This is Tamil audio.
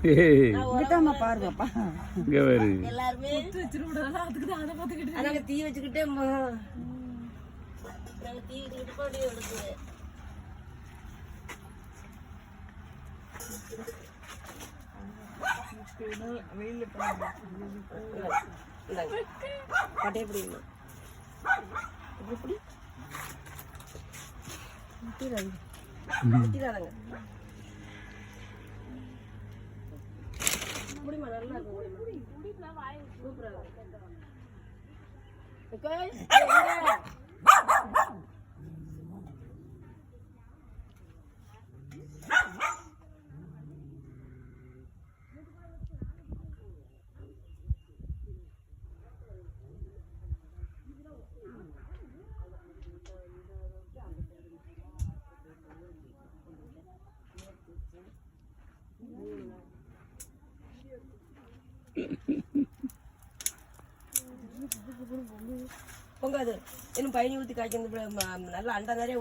பாருங்கப்பா இங்க வேறு எல்லாருமே அதுக்கு தீ வச்சுக்கிட்டே தீ வச்சுக்கிட்டு அப்படியே எடுத்து பட்டைய பிடிக்கணும் இப்படி முட்டிடாதங்க முடிமா நல்லா பொங்காது இன்னும் பயணி ஊற்றி காய்ச்சி நல்லா அண்டா நிறைய